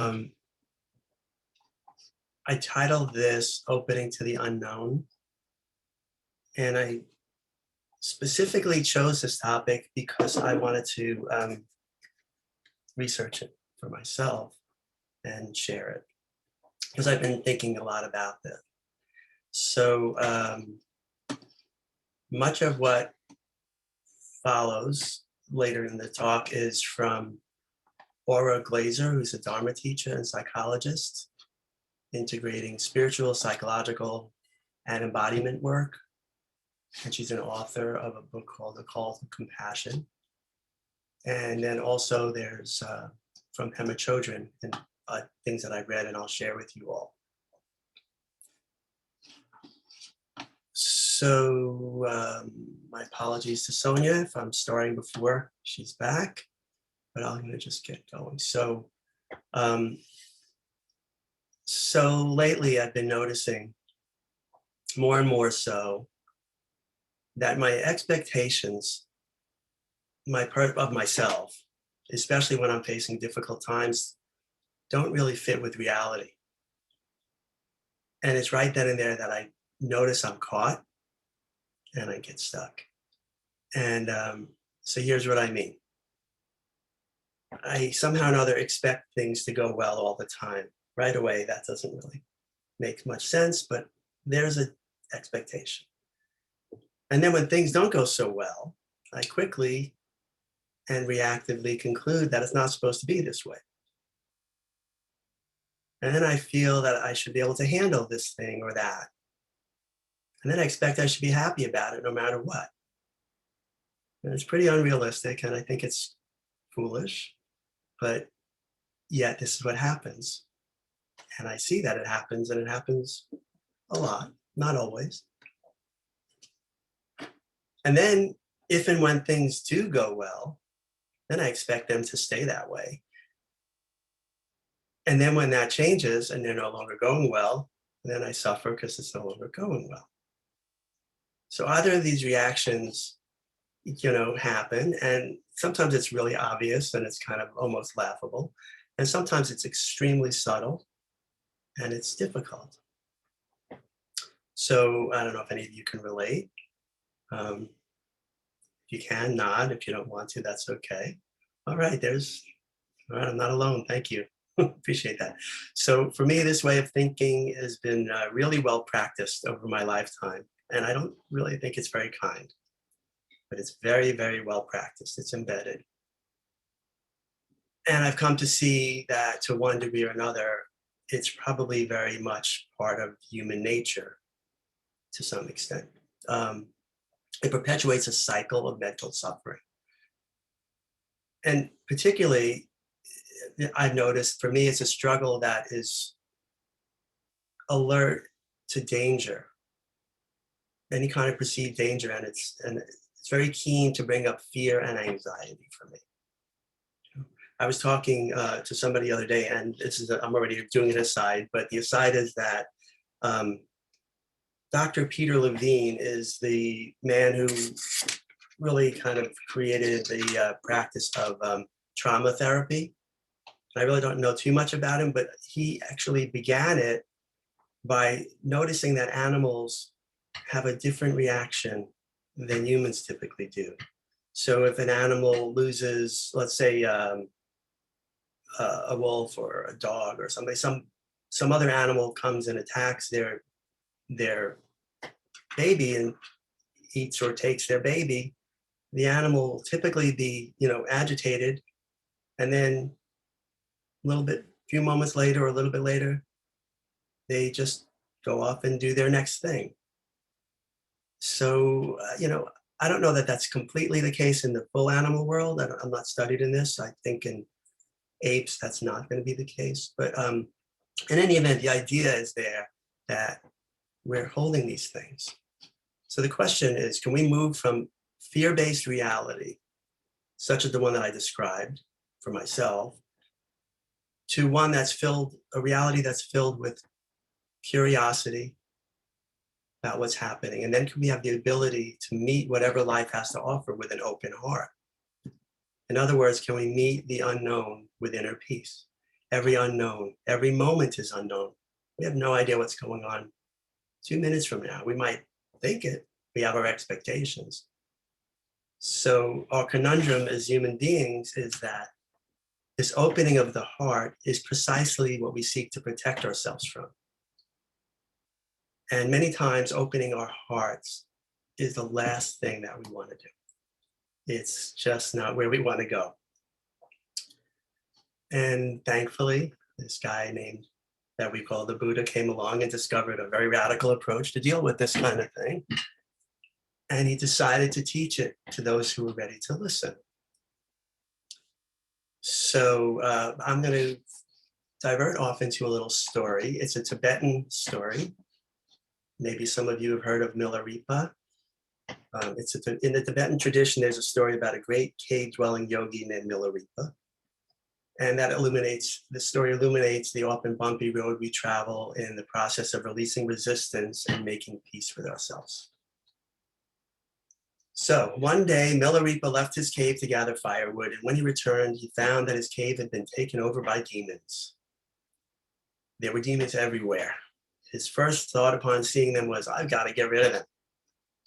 Um, I titled this Opening to the Unknown, and I specifically chose this topic because I wanted to research it for myself and share it because I've been thinking a lot about this. So much of what follows later in the talk is from Aura Glazer, who's a Dharma teacher and psychologist, integrating spiritual, psychological, and embodiment work. And she's an author of a book called The Call to Compassion. And then also there's from Pema Chodron and things that I read and I'll share with you all. So my apologies to Sonia if I'm starting before she's back, but I'm gonna just get going. So lately I've been noticing more and more so that my expectations of myself, especially when I'm facing difficult times, don't really fit with reality. And it's right then and there that I notice I'm caught and I get stuck. And so here's what I mean. I somehow or another expect things to go well all the time. Right away, that doesn't really make much sense, but there's an expectation. And then when things don't go so well, I quickly and reactively conclude that it's not supposed to be this way. And then I feel that I should be able to handle this thing or that. And then I expect I should be happy about it no matter what. And it's pretty unrealistic, and I think it's foolish, but yet this is what happens. And I see that it happens, and it happens a lot, not always. And then if and when things do go well, then I expect them to stay that way. And then when that changes and they're no longer going well, then I suffer because it's no longer going well. So either of these reactions, happen, and sometimes it's really obvious and it's kind of almost laughable. And sometimes it's extremely subtle and it's difficult. So I don't know if any of you can relate. If you can, nod. If you don't want to, that's okay. All right, I'm not alone. Thank you. Appreciate that. So for me, this way of thinking has been really well practiced over my lifetime. And I don't really think it's very kind, but it's very, very well practiced. It's embedded. And I've come to see that to one degree or another, it's probably very much part of human nature to some extent. It perpetuates a cycle of mental suffering. And particularly, I've noticed for me, it's a struggle that is alert to danger, any kind of perceived danger, and it's very keen to bring up fear and anxiety for me. I was talking to somebody the other day, and I'm already doing an aside, but the aside is that Dr. Peter Levine is the man who really kind of created the practice of trauma therapy. I really don't know too much about him, but he actually began it by noticing that animals have a different reaction than humans typically do. So if an animal loses, let's say, a wolf or a dog or somebody, some other animal comes and attacks their baby and eats or takes their baby, the animal will typically be, agitated, and then few moments later or a little bit later, they just go off and do their next thing. So, I don't know that that's completely the case in the full animal world. I'm not studied in this. I think in apes, that's not going to be the case. But in any event, the idea is there that we're holding these things. So the question is, can we move from fear-based reality, such as the one that I described for myself, to one a reality that's filled with curiosity about what's happening? And then can we have the ability to meet whatever life has to offer with an open heart? In other words, can we meet the unknown with inner peace? every unknown, every moment is unknown. We have no idea what's going on 2 minutes from now. We might think it, we have our expectations. So our conundrum as human beings is that this opening of the heart is precisely what we seek to protect ourselves from. And many times opening our hearts is the last thing that we want to do. It's just not where we want to go. And thankfully, this guy named that we call the Buddha came along and discovered a very radical approach to deal with this kind of thing. And he decided to teach it to those who were ready to listen. So I'm going to divert off into a little story. It's a Tibetan story. Maybe some of you have heard of Milarepa. In the Tibetan tradition, there's a story about a great cave-dwelling yogi named Milarepa. And the story illuminates the often bumpy road we travel in the process of releasing resistance and making peace with ourselves. So one day, Milarepa left his cave to gather firewood, and when he returned, he found that his cave had been taken over by demons. There were demons everywhere. His first thought upon seeing them was, I've got to get rid of them.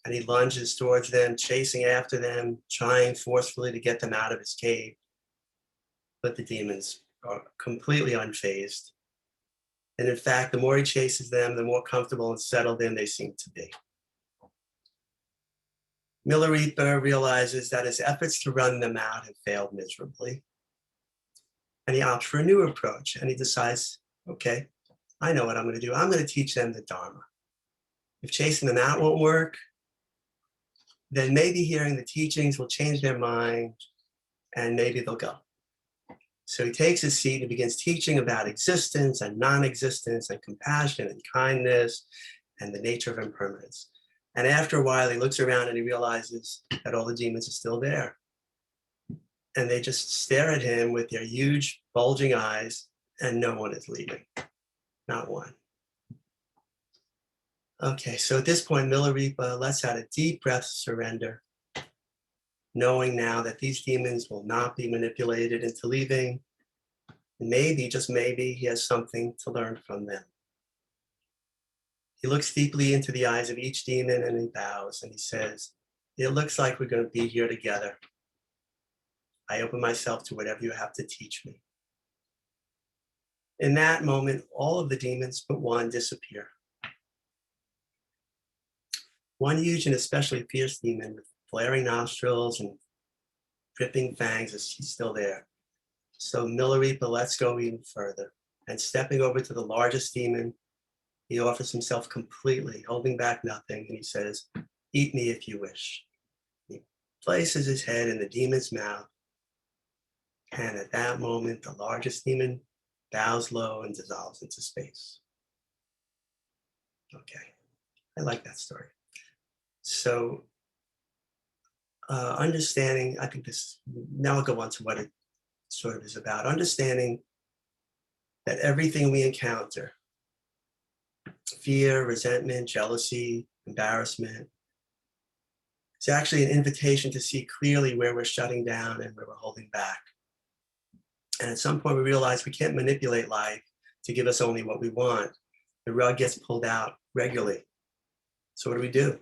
And he lunges towards them, chasing after them, trying forcefully to get them out of his cave. But the demons are completely unfazed. And in fact, the more he chases them, the more comfortable and settled in they seem to be. Milarepa realizes that his efforts to run them out have failed miserably. And he opts for a new approach, and he decides, okay, I know what I'm going to do. I'm going to teach them the Dharma. If chasing them out won't work, then maybe hearing the teachings will change their mind, and maybe they'll go. So he takes his seat and begins teaching about existence and non-existence and compassion and kindness and the nature of impermanence. And after a while, he looks around and he realizes that all the demons are still there. And they just stare at him with their huge, bulging eyes, and no one is leaving. Not one. Okay, so at this point, Milarepa lets out a deep breath of surrender, knowing now that these demons will not be manipulated into leaving. Maybe, just maybe, he has something to learn from them. He looks deeply into the eyes of each demon and he bows and he says, it looks like we're going to be here together. I open myself to whatever you have to teach me. In that moment, all of the demons but one disappear. One huge and especially fierce demon with flaring nostrils and dripping fangs is still there. So Milarepa lets go even further, and stepping over to the largest demon, he offers himself completely, holding back nothing, and he says, eat me if you wish. He places his head in the demon's mouth, and at that moment, the largest demon bows low and dissolves into space. Okay, I like that story. So understanding, I think this, now I'll go on to what it sort of is about, understanding that everything we encounter, fear, resentment, jealousy, embarrassment, it's actually an invitation to see clearly where we're shutting down and where we're holding back. And at some point we realize we can't manipulate life to give us only what we want. The rug gets pulled out regularly. So what do?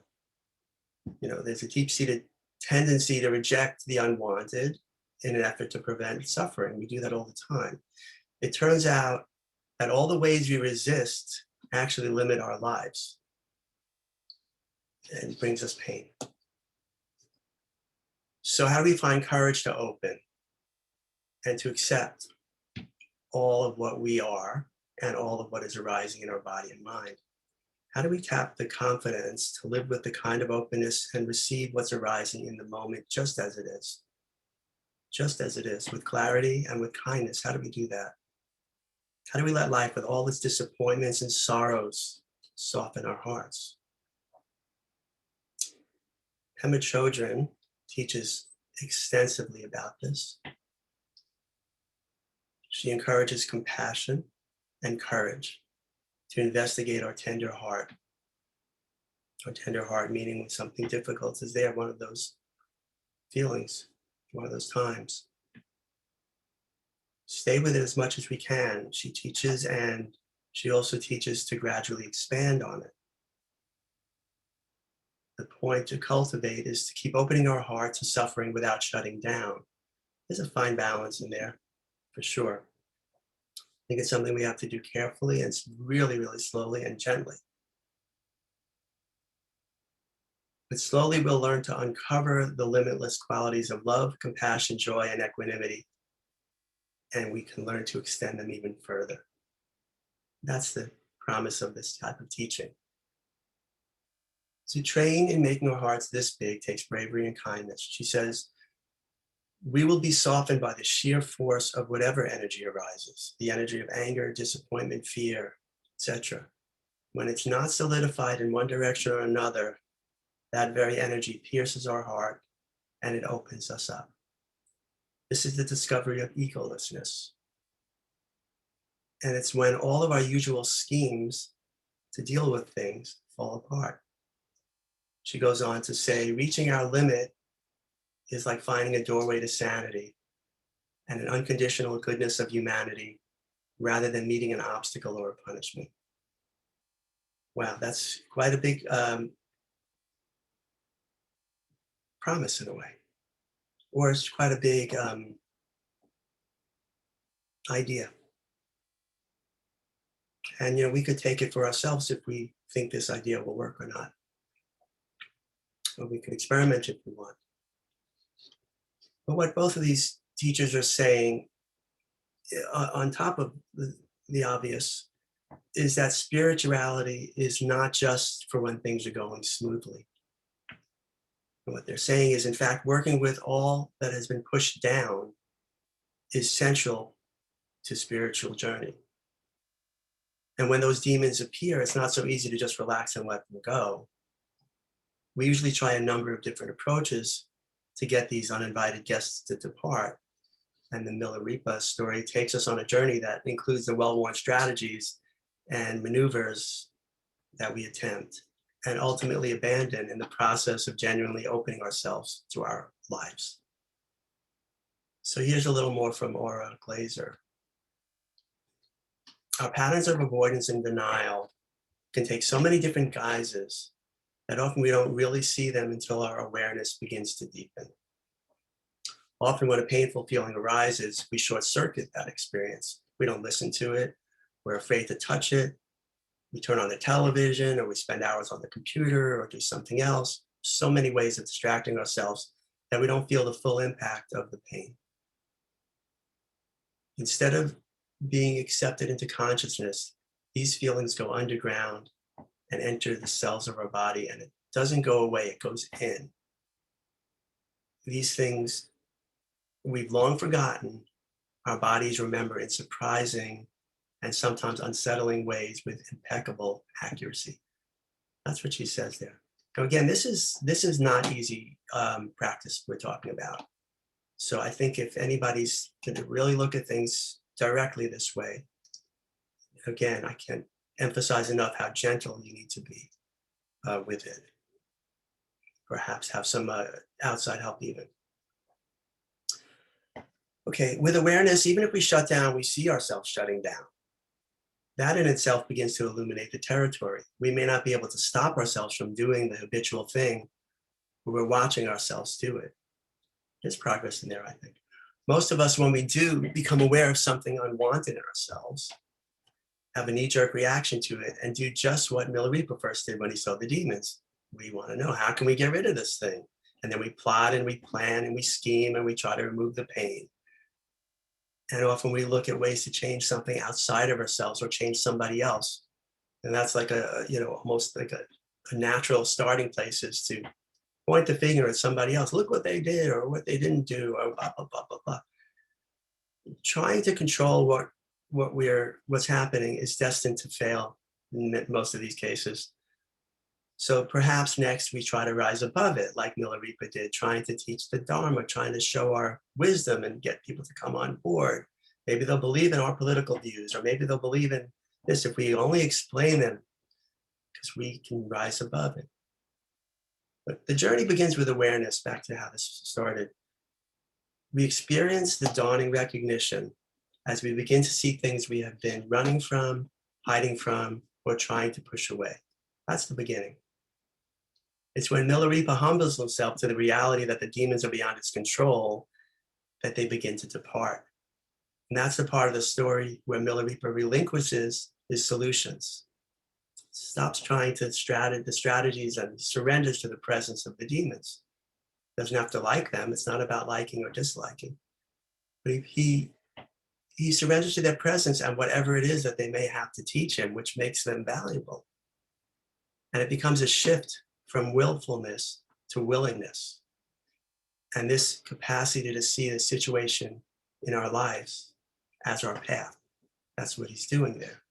You know, there's a deep-seated tendency to reject the unwanted in an effort to prevent suffering. We do that all the time. It turns out that all the ways we resist actually limit our lives and brings us pain. So how do we find courage to open and to accept all of what we are and all of what is arising in our body and mind? How do we tap the confidence to live with the kind of openness and receive what's arising in the moment just as it is? Just as it is, with clarity and with kindness. How do we do that? How do we let life with all its disappointments and sorrows soften our hearts? Pema Chodron teaches extensively about this. She encourages compassion and courage to investigate our tender heart. Our tender heart, meaning when something difficult is there, one of those feelings, one of those times. stay with it as much as we can. She teaches, and she also teaches to gradually expand on it. The point to cultivate is to keep opening our heart to suffering without shutting down. There's a fine balance in there, for sure. I think it's something we have to do carefully and really, really slowly and gently. But slowly we'll learn to uncover the limitless qualities of love, compassion, joy, and equanimity, and we can learn to extend them even further. That's the promise of this type of teaching. To train in making our hearts this big takes bravery and kindness. She says, we will be softened by the sheer force of whatever energy arises, the energy of anger, disappointment, fear, etc. When it's not solidified in one direction or another, that very energy pierces our heart and it opens us up. This is the discovery of egolessness. And it's when all of our usual schemes to deal with things fall apart. She goes on to say, reaching our limit is like finding a doorway to sanity and an unconditional goodness of humanity rather than meeting an obstacle or a punishment. Wow, that's quite a big promise in a way, or it's quite a big idea. And we could take it for ourselves if we think this idea will work or not. Or we could experiment if we want. But what both of these teachers are saying, on top of the obvious, is that spirituality is not just for when things are going smoothly. And what they're saying is, in fact, working with all that has been pushed down is central to spiritual journey. And when those demons appear, it's not so easy to just relax and let them go. We usually try a number of different approaches to get these uninvited guests to depart. And the Milarepa story takes us on a journey that includes the well-worn strategies and maneuvers that we attempt and ultimately abandon in the process of genuinely opening ourselves to our lives. So here's a little more from Aura Glazer. Our patterns of avoidance and denial can take so many different guises that often we don't really see them until our awareness begins to deepen. Often when a painful feeling arises, we short circuit that experience. We don't listen to it. We're afraid to touch it. We turn on the television, or we spend hours on the computer or do something else. So many ways of distracting ourselves that we don't feel the full impact of the pain. Instead of being accepted into consciousness, these feelings go underground and enter the cells of our body, and it doesn't go away, it goes in. These things we've long forgotten, our bodies remember in surprising and sometimes unsettling ways with impeccable accuracy. That's what she says there. Now again, this is not easy practice we're talking about. So I think if anybody's going to really look at things directly this way, again, I can't emphasize enough how gentle you need to be with it. Perhaps have some outside help even. Okay, with awareness, even if we shut down, we see ourselves shutting down. That in itself begins to illuminate the territory. We may not be able to stop ourselves from doing the habitual thing, but we're watching ourselves do it. There's progress in there, I think. Most of us, when we do become aware of something unwanted in ourselves, have a knee-jerk reaction to it and do just what Milarepa first did when he saw the demons. We want to know, how can we get rid of this thing? And then we plot and we plan and we scheme and we try to remove the pain. And often we look at ways to change something outside of ourselves or change somebody else. And that's like almost like a natural starting place is to point the finger at somebody else. Look what they did or what they didn't do or blah, blah, blah, blah, blah. Trying to control what's happening is destined to fail in most of these cases. So perhaps next we try to rise above it like Milarepa did, trying to teach the Dharma, trying to show our wisdom and get people to come on board. Maybe they'll believe in our political views, or maybe they'll believe in this if we only explain them, because we can rise above it. But the journey begins with awareness, back to how this started. We experience the dawning recognition as we begin to see things we have been running from, hiding from, or trying to push away. That's the beginning. It's when Milarepa humbles himself to the reality that the demons are beyond his control that they begin to depart. And that's the part of the story where Milarepa relinquishes his solutions, stops trying to the strategies, and surrenders to the presence of the demons. Doesn't have to like them. It's not about liking or disliking. But he surrenders to their presence and whatever it is that they may have to teach him, which makes them valuable. And it becomes a shift from willfulness to willingness. And this capacity to see the situation in our lives as our path. That's what he's doing there.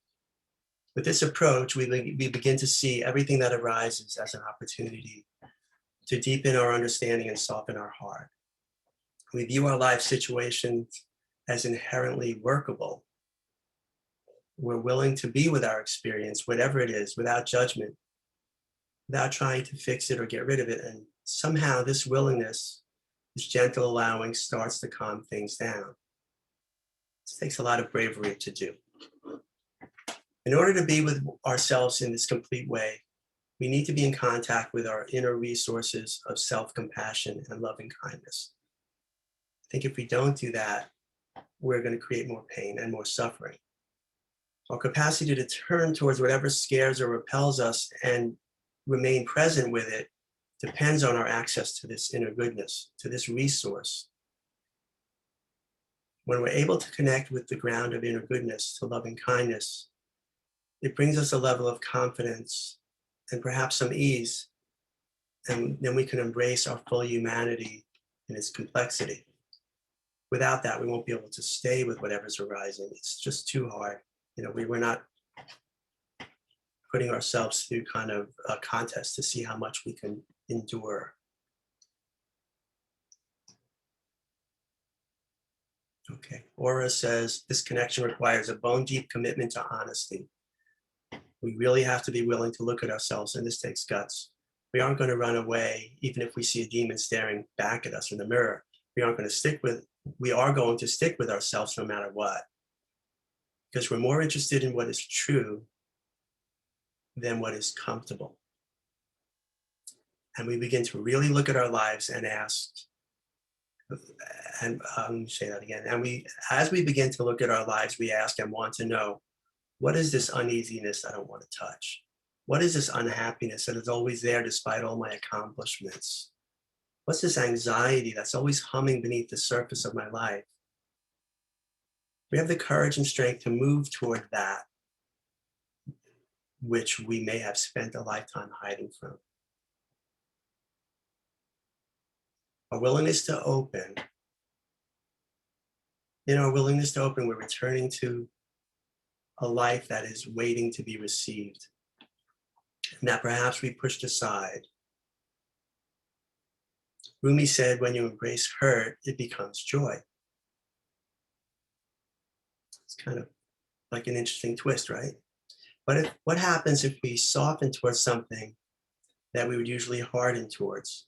With this approach, we begin to see everything that arises as an opportunity to deepen our understanding and soften our heart. We view our life situations as inherently workable. We're willing to be with our experience, whatever it is, without judgment, without trying to fix it or get rid of it. And somehow this willingness, this gentle allowing, starts to calm things down. This takes a lot of bravery to do. In order to be with ourselves in this complete way, we need to be in contact with our inner resources of self-compassion and loving kindness. I think if we don't do that, we're going to create more pain and more suffering. Our capacity to turn towards whatever scares or repels us and remain present with it depends on our access to this inner goodness, to this resource. When we're able to connect with the ground of inner goodness, to loving kindness, it brings us a level of confidence and perhaps some ease, and then we can embrace our full humanity in its complexity. Without that, we won't be able to stay with whatever's arising. It's just too hard. We're not putting ourselves through kind of a contest to see how much we can endure. Okay, Aura says, this connection requires a bone-deep commitment to honesty. We really have to be willing to look at ourselves, and this takes guts. We aren't going to run away, even if we see a demon staring back at us in the mirror. We are going to stick with ourselves no matter what, because we're more interested in what is true than what is comfortable. And we begin to really look at our lives and ask, and let me say that again. And as we begin to look at our lives, we ask and want to know, what is this uneasiness I don't want to touch? What is this unhappiness that is always there despite all my accomplishments? What's this anxiety that's always humming beneath the surface of my life? We have the courage and strength to move toward that which we may have spent a lifetime hiding from. Our willingness to open. In our willingness to open, we're returning to a life that is waiting to be received, and that perhaps we pushed aside. Rumi said, when you embrace hurt, it becomes joy. It's kind of like an interesting twist, right? But what happens if we soften towards something that we would usually harden towards?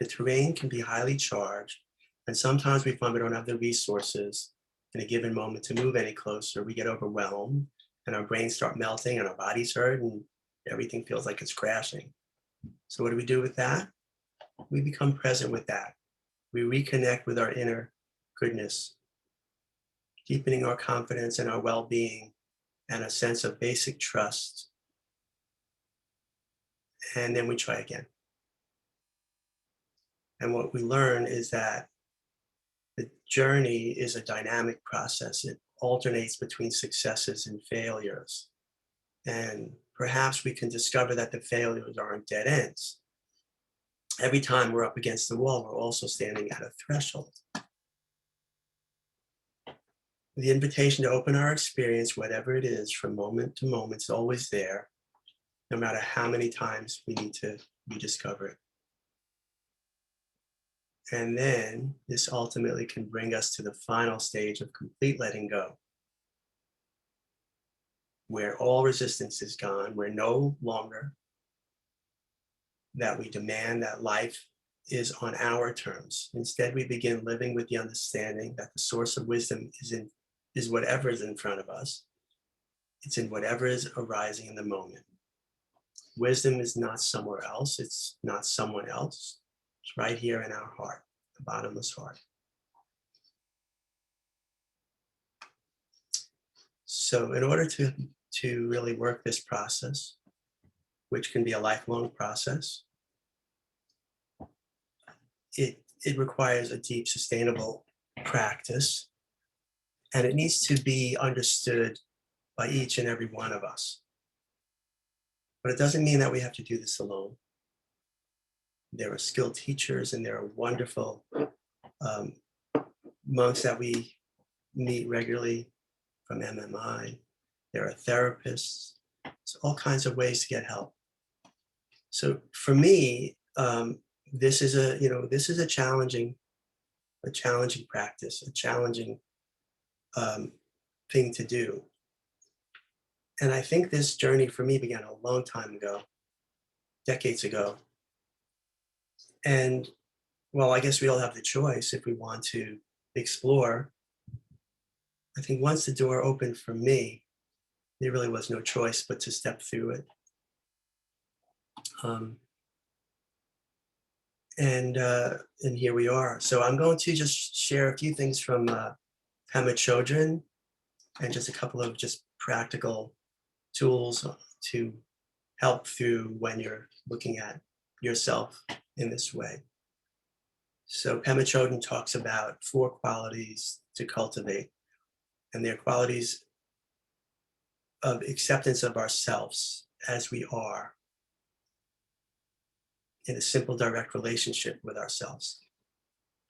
The terrain can be highly charged, and sometimes we find we don't have the resources in a given moment to move any closer. We get overwhelmed, and our brains start melting, and our bodies hurt, and everything feels like it's crashing. So what do we do with that? We become present with that. We reconnect with our inner goodness, deepening our confidence and our well-being and a sense of basic trust. And then we try again. And what we learn is that the journey is a dynamic process. It alternates between successes and failures. And perhaps we can discover that the failures aren't dead ends. Every time we're up against the wall, we're also standing at a threshold. The invitation to open our experience, whatever it is, from moment to moment, is always there, no matter how many times we need to rediscover it. And then this ultimately can bring us to the final stage of complete letting go, where all resistance is gone, where no longer that we demand that life is on our terms. Instead, we begin living with the understanding that the source of wisdom is whatever is in front of us. It's in whatever is arising in the moment. Wisdom is not somewhere else. It's not someone else. It's right here in our heart, the bottomless heart. So in order to really work this process, which can be a lifelong process, it requires a deep, sustainable practice, and it needs to be understood by each and every one of us. But it doesn't mean that we have to do this alone. There are skilled teachers and there are wonderful monks that we meet regularly from MMI. There are therapists. There's all kinds of ways to get help. So for me, this is a challenging practice, a challenging thing to do. And I think this journey for me began a long time ago, decades ago. And well, I guess we all have the choice if we want to explore. I think once the door opened for me, there really was no choice but to step through it. And here we are. So I'm going to just share a few things from Pema Chodron and just a couple of just practical tools to help through when you're looking at yourself in this way. So Pema Chodron talks about 4 qualities to cultivate, and they're qualities of acceptance of ourselves as we are in a simple, direct relationship with ourselves.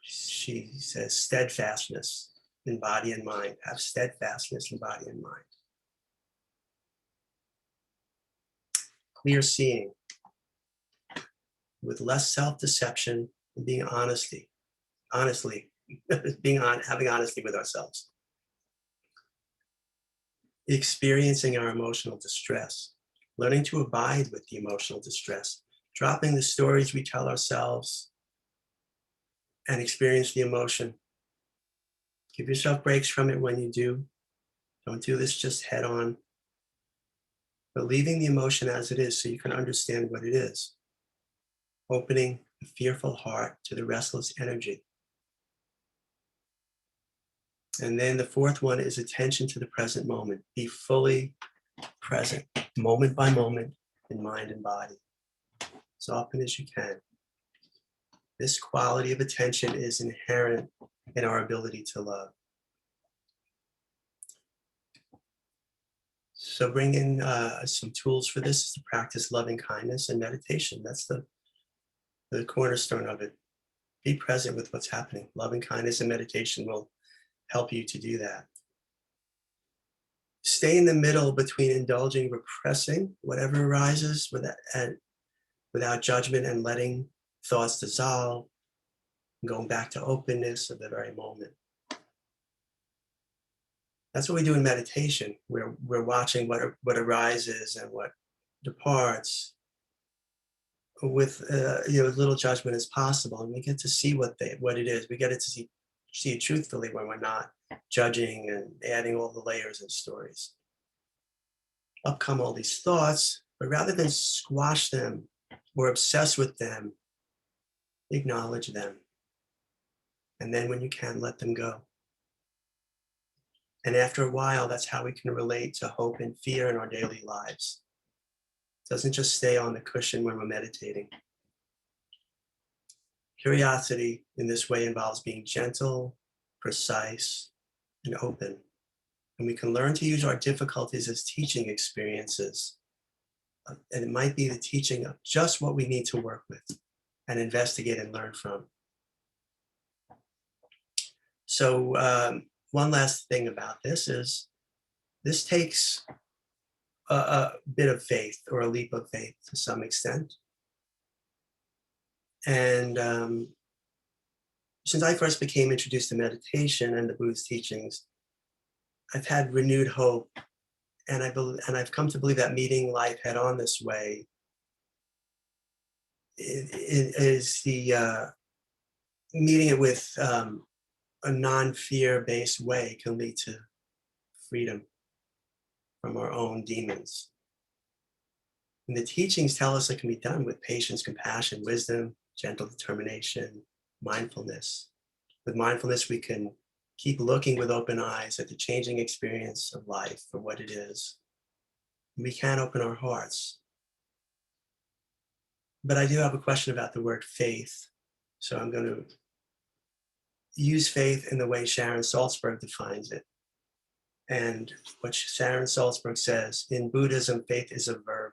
She says steadfastness in body and mind. Have steadfastness in body and mind. Clear seeing with less self-deception and being honestly, having honesty with ourselves. Experiencing our emotional distress, learning to abide with the emotional distress, dropping the stories we tell ourselves and experience the emotion. Give yourself breaks from it when you do. Don't do this just head on. But leaving the emotion as it is so you can understand what it is. Opening the fearful heart to the restless energy. And then the 4th one is attention to the present moment. Be fully present, moment by moment, in mind and body, as often as you can. This quality of attention is inherent in our ability to love. So bring in some tools for this is to practice loving kindness and meditation. That's the cornerstone of it. Be present with what's happening. Loving kindness and meditation will help you to do that. Stay in the middle between indulging, repressing whatever arises without judgment and letting thoughts dissolve, and going back to openness of the very moment. That's what we do in meditation. We're watching what arises and what departs with as little judgment as possible, and we get to see what it is. We get to see it truthfully when we're not judging and adding all the layers and stories. Up come all these thoughts, but rather than squash them or obsess with them, acknowledge them. And then when you can, let them go. And after a while, that's how we can relate to hope and fear in our daily lives. It doesn't just stay on the cushion when we're meditating. Curiosity in this way involves being gentle, precise, and open. And we can learn to use our difficulties as teaching experiences. And it might be the teaching of just what we need to work with and investigate and learn from. So one last thing about this is this takes a bit of faith or a leap of faith to some extent. And since I first became introduced to meditation and the Buddhist teachings, I've had renewed hope, and I've come to believe that meeting life head on this way is the meeting it with a non-fear based way can lead to freedom from our own demons. And the teachings tell us it can be done with patience, compassion, wisdom, gentle determination, mindfulness. With mindfulness, we can keep looking with open eyes at the changing experience of life for what it is. And we can open our hearts. But I do have a question about the word faith. So I'm going to use faith in the way Sharon Salzberg defines it. And what Sharon Salzberg says, in Buddhism, faith is a verb.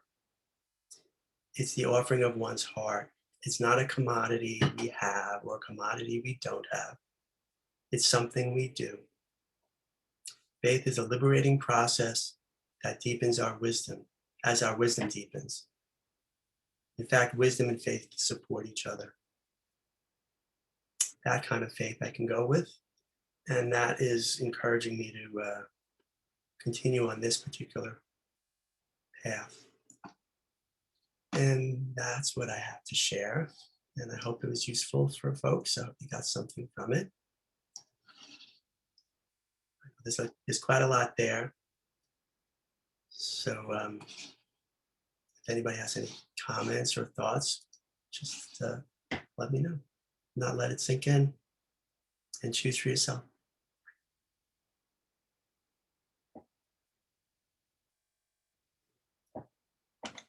It's the offering of one's heart. It's not a commodity we have or a commodity we don't have. It's something we do. Faith is a liberating process that deepens our wisdom as our wisdom deepens. In fact, wisdom and faith support each other. That kind of faith I can go with. And that is encouraging me to continue on this particular path. And that's what I have to share. And I hope it was useful for folks. I hope you got something from it. There's quite a lot there. So if anybody has any comments or thoughts, just let me know. Not let it sink in and choose for yourself.